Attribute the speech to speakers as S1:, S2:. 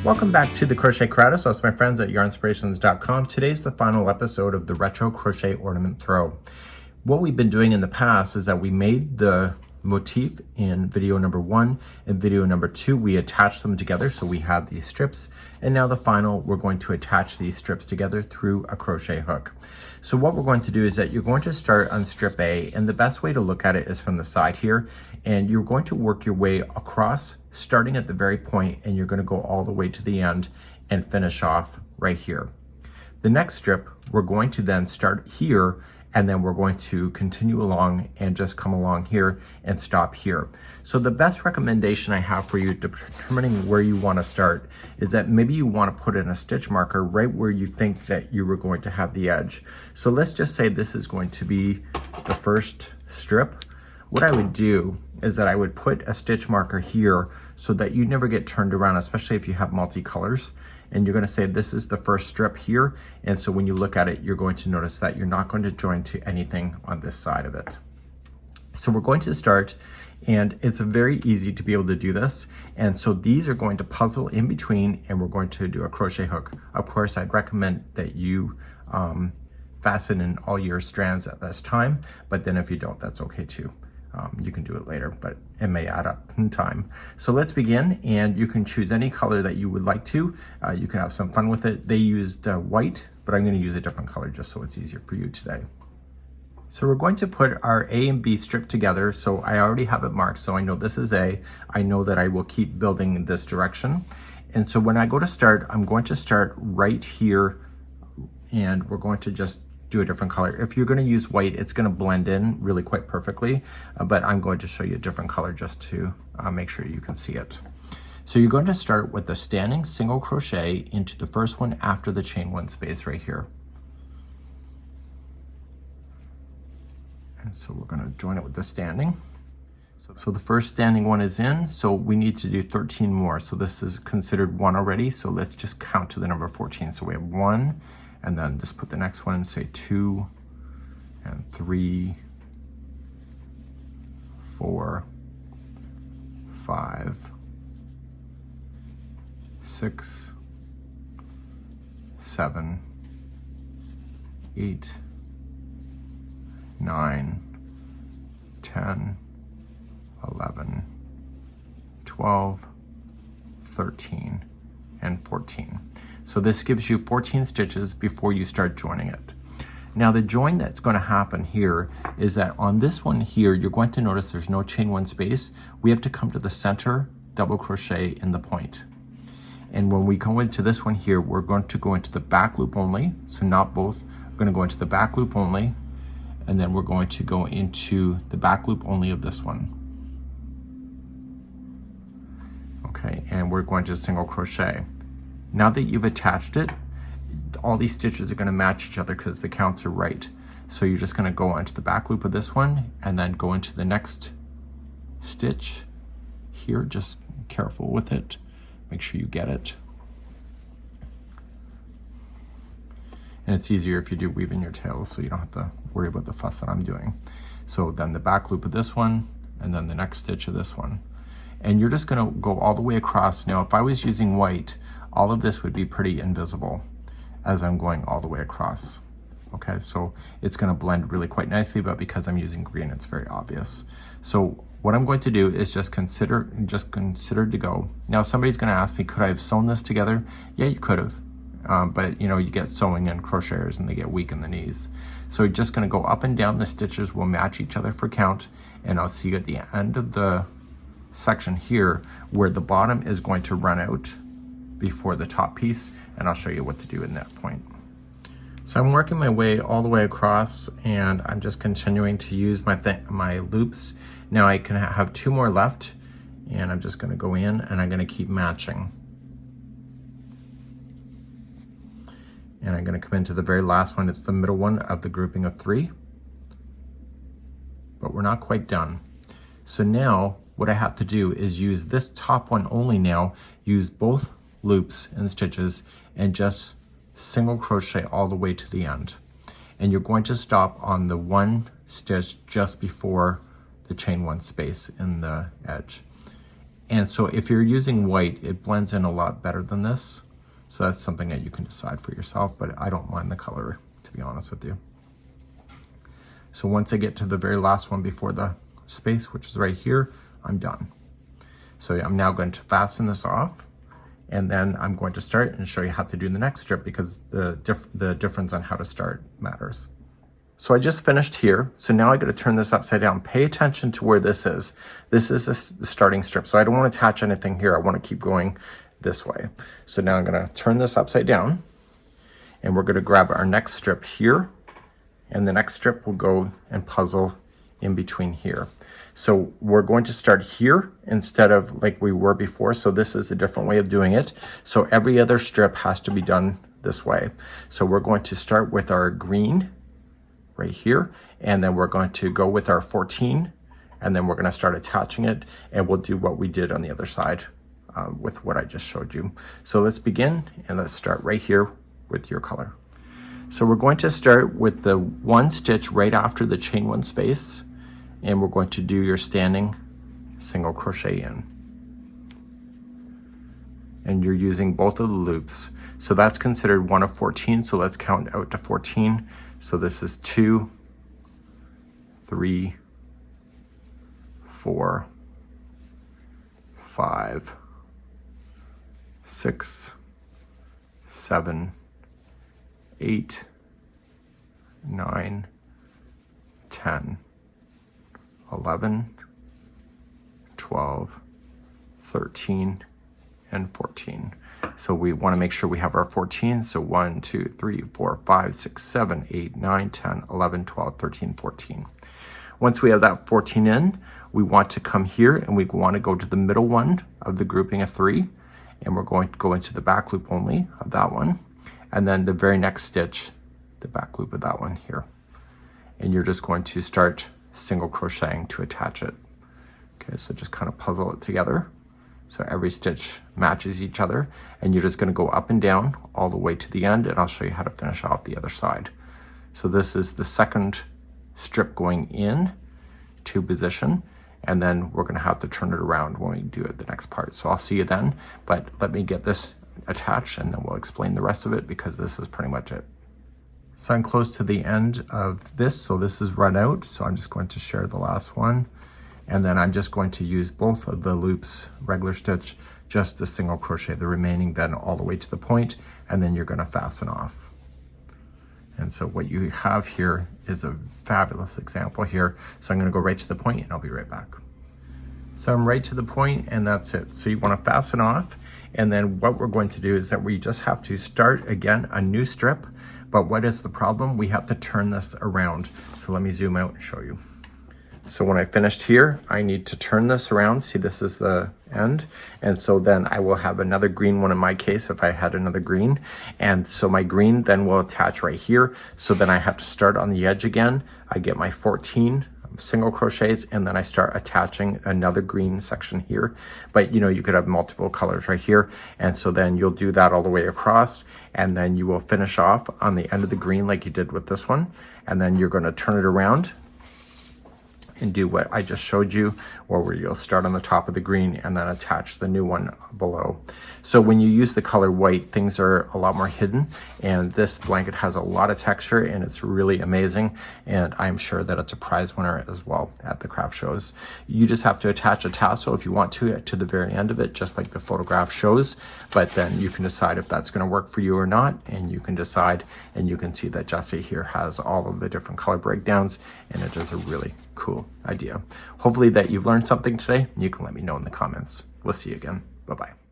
S1: Welcome back to the Crochet Creative. So it's my friends at yarnspirations.com. Today's the final episode of the Retro Crochet Ornament Throw. What we've been doing in the past is that we made the motif in video number 1 and video number 2. We attached them together, so we have these strips, and now the final, we're going to attach these strips together through a crochet hook. So what we're going to do is that you're going to start on strip A, and the best way to look at it is from the side here, and you're going to work your way across, starting at the very point, and you're going to go all the way to the end and finish off right here. The next strip, we're going to then start here, and then we're going to continue along and just come along here and stop here. So the best recommendation I have for you determining where you want to start is that maybe you want to put in a stitch marker right where you think that you were going to have the edge. So let's just say this is going to be the first strip. What I would do is that I would put a stitch marker here so that you never get turned around, especially if you have multicolors. And you're going to say this is the first strip here, and so when you look at it, you're going to notice that you're not going to join to anything on this side of it. So we're going to start, and it's very easy to be able to do this, and so these are going to puzzle in between, and we're going to do a crochet hook. Of course, I'd recommend that you fasten in all your strands at this time, but then if you don't, that's okay too. You can do it later, but it may add up in time. So let's begin, and you can choose any color that you would like to. You can have some fun with it. They used white, but I'm going to use a different color just so it's easier for you today. So we're going to put our A and B strip together. So I already have it marked, so I know this is A. I know that I will keep building in this direction. And so when I go to start, I'm going to start right here, and we're going to just do a different color. If you're going to use white, it's going to blend in really quite perfectly, but I'm going to show you a different color just to make sure you can see it. So you're going to start with a standing single crochet into the first one after the chain 1 space right here. And so we're going to join it with the standing. So the first standing one is in, so we need to do 13 more. So this is considered 1 already, so let's just count to the number 14. So we have 1, and then just put the next one and say 2 and 3, 4, 5, 6, 7, 8, 9, 10, 11, 12, 13, and 14. So this gives you 14 stitches before you start joining it. Now the join that's going to happen here is that on this one here, you're going to notice there's no chain 1 space. We have to come to the center, double crochet in the point. And when we go into this one here, we're going to go into the back loop only. So not both. We're going to go into the back loop only, and then we're going to go into the back loop only of this one. Okay, and we're going to single crochet. Now that you've attached it, all these stitches are going to match each other because the counts are right. So you're just going to go into the back loop of this one and then go into the next stitch here. Just careful with it. Make sure you get it. And it's easier if you do weave in your tails, so you don't have to worry about the fuss that I'm doing. So then the back loop of this one, and then the next stitch of this one. And you're just going to go all the way across. Now, if I was using white, all of this would be pretty invisible as I'm going all the way across. Okay, so it's going to blend really quite nicely, but because I'm using green, it's very obvious. So what I'm going to do is just consider to go. Now, somebody's going to ask me, could I have sewn this together? Yeah, you could have. But you know, you get sewing and crocheters and they get weak in the knees. So you're just going to go up and down. The stitches will match each other for count, and I'll see you at the end of the section here where the bottom is going to run out before the top piece, and I'll show you what to do in that point. So I'm working my way all the way across, and I'm just continuing to use my loops. Now I can have 2 more left, and I'm just going to go in and I'm going to keep matching. And I'm going to come into the very last one. It's the middle one of the grouping of 3, but we're not quite done. So now what I have to do is use this top one only now, use both loops and stitches, and just single crochet all the way to the end. And you're going to stop on the 1 stitch just before the chain 1 space in the edge. And so if you're using white, it blends in a lot better than this. So that's something that you can decide for yourself, but I don't mind the color, to be honest with you. So once I get to the very last one before the space, which is right here, I'm done. So I'm now going to fasten this off, and then I'm going to start and show you how to do the next strip, because the difference on how to start matters. So I just finished here. So now I got to turn this upside down. Pay attention to where this is. This is the starting strip. So I don't want to attach anything here. I want to keep going this way. So now I'm going to turn this upside down, and we're going to grab our next strip here, and the next strip will go and puzzle in between here. So we're going to start here instead of like we were before. So this is a different way of doing it. So every other strip has to be done this way. So we're going to start with our green right here, and then we're going to go with our 14, and then we're going to start attaching it, and we'll do what we did on the other side with what I just showed you. So let's begin, and let's start right here with your color. So we're going to start with the one stitch right after the chain one space, and we're going to do your standing single crochet in. And you're using both of the loops. So that's considered one of 14, so let's count out to 14. So this is 2, 3, 4, 5, 6, 7, 8, 9, 10, 11, 12, 13, and 14. So we want to make sure we have our 14. So 1, 2, 3, 4, 5, 6, 7, 8, 9, 10, 11, 12, 13, 14. Once we have that 14 in, we want to come here and we want to go to the middle one of the grouping of 3, and we're going to go into the back loop only of that one, and then the very next stitch, the back loop of that one here. And you're just going to start single crocheting to attach it. Okay, so just kind of puzzle it together. So every stitch matches each other, and you're just going to go up and down all the way to the end, and I'll show you how to finish off the other side. So this is the second strip going in to position, and then we're going to have to turn it around when we do it the next part. So I'll see you then, but let me get this attached and then we'll explain the rest of it, because this is pretty much it. So I'm close to the end of this, so this is run out, so I'm just going to share the last one. And then I'm just going to use both of the loops, regular stitch, just a single crochet the remaining, then all the way to the point, and then you're going to fasten off. And so what you have here is a fabulous example here. So I'm going to go right to the point, and I'll be right back. So I'm right to the point, and that's it. So you want to fasten off, and then what we're going to do is that we just have to start again a new strip. But what is the problem? We have to turn this around. So let me zoom out and show you. So when I finished here, I need to turn this around. See, this is the end. And so then I will have another green one in my case if I had another green. And so my green then will attach right here. So then I have to start on the edge again. I get my 14 single crochets, and then I start attaching another green section here. But you know, you could have multiple colors right here. And so then you'll do that all the way across, and then you will finish off on the end of the green like you did with this one. And then you're going to turn it around and do what I just showed you, or where you'll start on the top of the green and then attach the new one below. So when you use the color white, things are a lot more hidden, and this blanket has a lot of texture and it's really amazing, and I'm sure that it's a prize winner as well at the craft shows. You just have to attach a tassel if you want to the very end of it, just like the photograph shows, but then you can decide if that's going to work for you or not, and you can decide. And you can see that Jessie here has all of the different color breakdowns, and it is a really cool idea. Hopefully that you've learned something today. You can let me know in the comments. We'll see you again. Bye-bye.